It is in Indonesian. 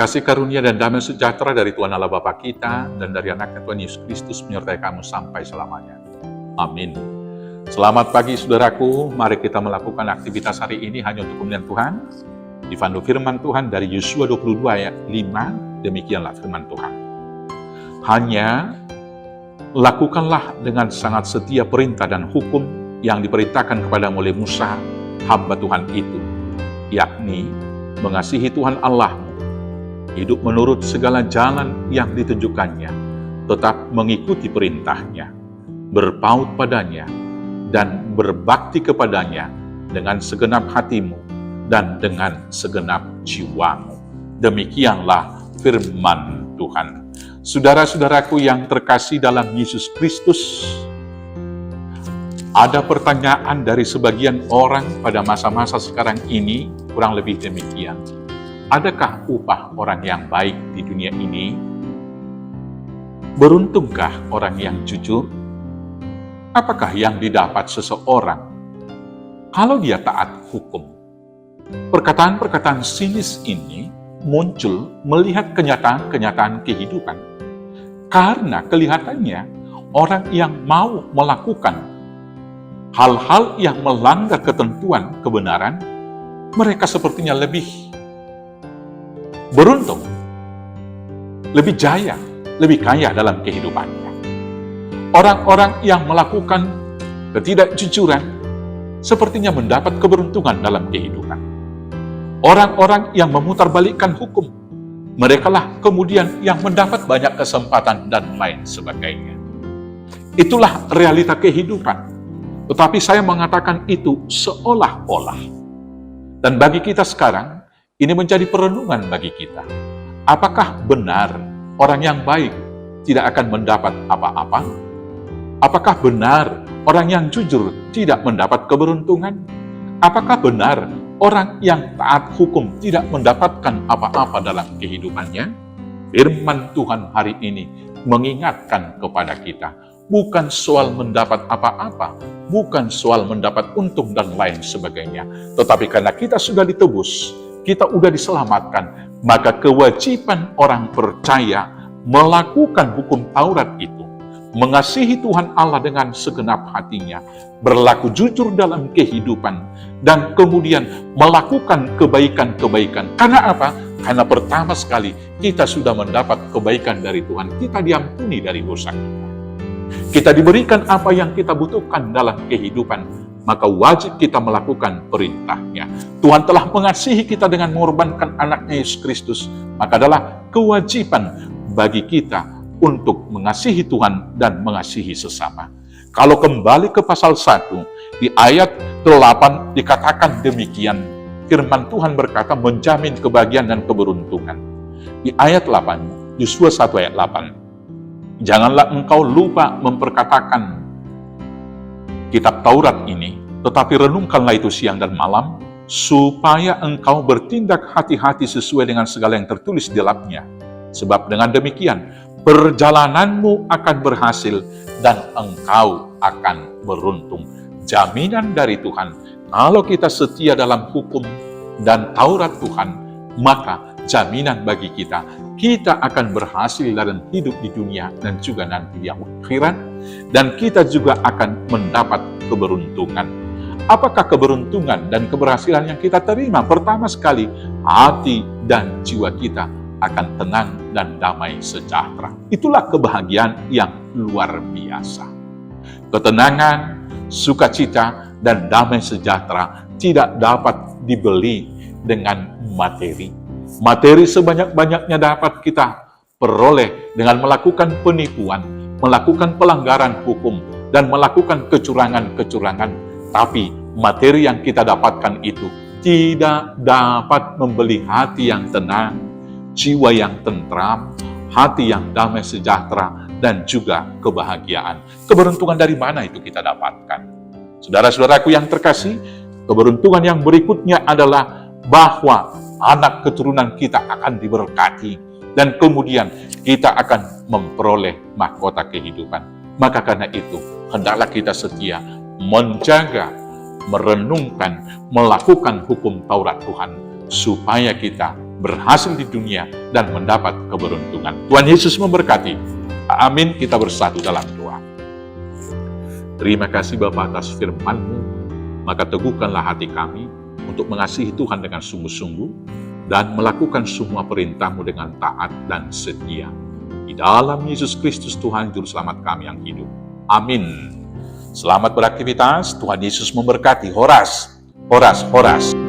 Kasih karunia dan damai sejahtera dari Tuhan Allah Bapa kita dan dari anaknya Tuhan Yesus Kristus menyertai kamu sampai selamanya. Amin. Selamat pagi saudaraku, mari kita melakukan aktivitas hari ini hanya untuk kemuliaan Tuhan. Dipandu firman Tuhan dari Yosua 22 ayat 5, demikianlah firman Tuhan. Hanya lakukanlah dengan sangat setia perintah dan hukum yang diperintahkan kepadamu oleh Musa, hamba Tuhan itu, yakni mengasihi Tuhan Allahmu, hidup menurut segala jalan yang ditunjukkannya, tetap mengikuti perintahnya, berpaut padanya, dan berbakti kepadanya dengan segenap hatimu dan dengan segenap jiwamu. Demikianlah firman Tuhan. Saudara-saudaraku yang terkasih dalam Yesus Kristus, ada pertanyaan dari sebagian orang pada masa-masa sekarang ini, kurang lebih demikian. Adakah upah orang yang baik di dunia ini? Beruntungkah orang yang jujur? Apakah yang didapat seseorang kalau dia taat hukum? Perkataan-perkataan sinis ini muncul melihat kenyataan-kenyataan kehidupan. Karena kelihatannya orang yang mau melakukan hal-hal yang melanggar ketentuan kebenaran, mereka sepertinya lebih beruntung, lebih jaya, lebih kaya dalam kehidupannya. Orang-orang yang melakukan ketidakjujuran sepertinya mendapat keberuntungan dalam kehidupan. Orang-orang yang memutarbalikkan hukum, merekalah kemudian yang mendapat banyak kesempatan dan lain sebagainya. Itulah realita kehidupan. Tetapi saya mengatakan itu seolah-olah. Dan bagi kita sekarang, ini menjadi perenungan bagi kita. Apakah benar orang yang baik tidak akan mendapat apa-apa? Apakah benar orang yang jujur tidak mendapat keberuntungan? Apakah benar orang yang taat hukum tidak mendapatkan apa-apa dalam kehidupannya? Firman Tuhan hari ini mengingatkan kepada kita, bukan soal mendapat apa-apa, bukan soal mendapat untung dan lain sebagainya, tetapi karena kita sudah ditebus, kita sudah diselamatkan, maka kewajiban orang percaya melakukan hukum Taurat itu, mengasihi Tuhan Allah dengan segenap hatinya, berlaku jujur dalam kehidupan, dan kemudian melakukan kebaikan-kebaikan. Karena apa? Karena pertama sekali kita sudah mendapat kebaikan dari Tuhan, kita diampuni dari dosa kita. Kita diberikan apa yang kita butuhkan dalam kehidupan, maka wajib kita melakukan perintahnya. Tuhan telah mengasihi kita dengan mengorbankan anaknya Yesus Kristus, maka adalah kewajiban bagi kita untuk mengasihi Tuhan dan mengasihi sesama. Kalau kembali ke pasal 1, di ayat 8 dikatakan demikian, firman Tuhan berkata menjamin kebahagiaan dan keberuntungan. Di ayat 8, Yosua 1 ayat 8, janganlah engkau lupa memperkatakan kitab Taurat ini, tetapi renungkanlah itu siang dan malam, supaya engkau bertindak hati-hati sesuai dengan segala yang tertulis di dalamnya. Sebab dengan demikian, perjalananmu akan berhasil dan engkau akan beruntung. Jaminan dari Tuhan, kalau kita setia dalam hukum dan Taurat Tuhan, maka jaminan bagi kita, kita akan berhasil dalam hidup di dunia dan juga nanti di akhirat, dan kita juga akan mendapat keberuntungan. Apakah keberuntungan dan keberhasilan yang kita terima? Pertama sekali, hati dan jiwa kita akan tenang dan damai sejahtera. Itulah kebahagiaan yang luar biasa. Ketenangan, sukacita, dan damai sejahtera tidak dapat dibeli dengan materi. Materi sebanyak-banyaknya dapat kita peroleh dengan melakukan penipuan, melakukan pelanggaran hukum, dan melakukan kecurangan-kecurangan. Tapi materi yang kita dapatkan itu tidak dapat membeli hati yang tenang, jiwa yang tentram, hati yang damai sejahtera, dan juga kebahagiaan. Keberuntungan dari mana itu kita dapatkan? Saudara-saudaraku yang terkasih, keberuntungan yang berikutnya adalah bahwa anak keturunan kita akan diberkati, dan kemudian kita akan memperoleh mahkota kehidupan. Maka karena itu, hendaklah kita setia menjaga, merenungkan, melakukan hukum Taurat Tuhan, supaya kita berhasil di dunia, dan mendapat keberuntungan. Tuhan Yesus memberkati. Amin. Kita bersatu dalam doa. Terima kasih Bapa atas firman-Mu, maka teguhkanlah hati kami untuk mengasihi Tuhan dengan sungguh-sungguh dan melakukan semua perintah-Mu dengan taat dan setia. Di dalam Yesus Kristus Tuhan Juru Selamat kami yang hidup. Amin. Selamat beraktivitas, Tuhan Yesus memberkati. Horas, horas, horas.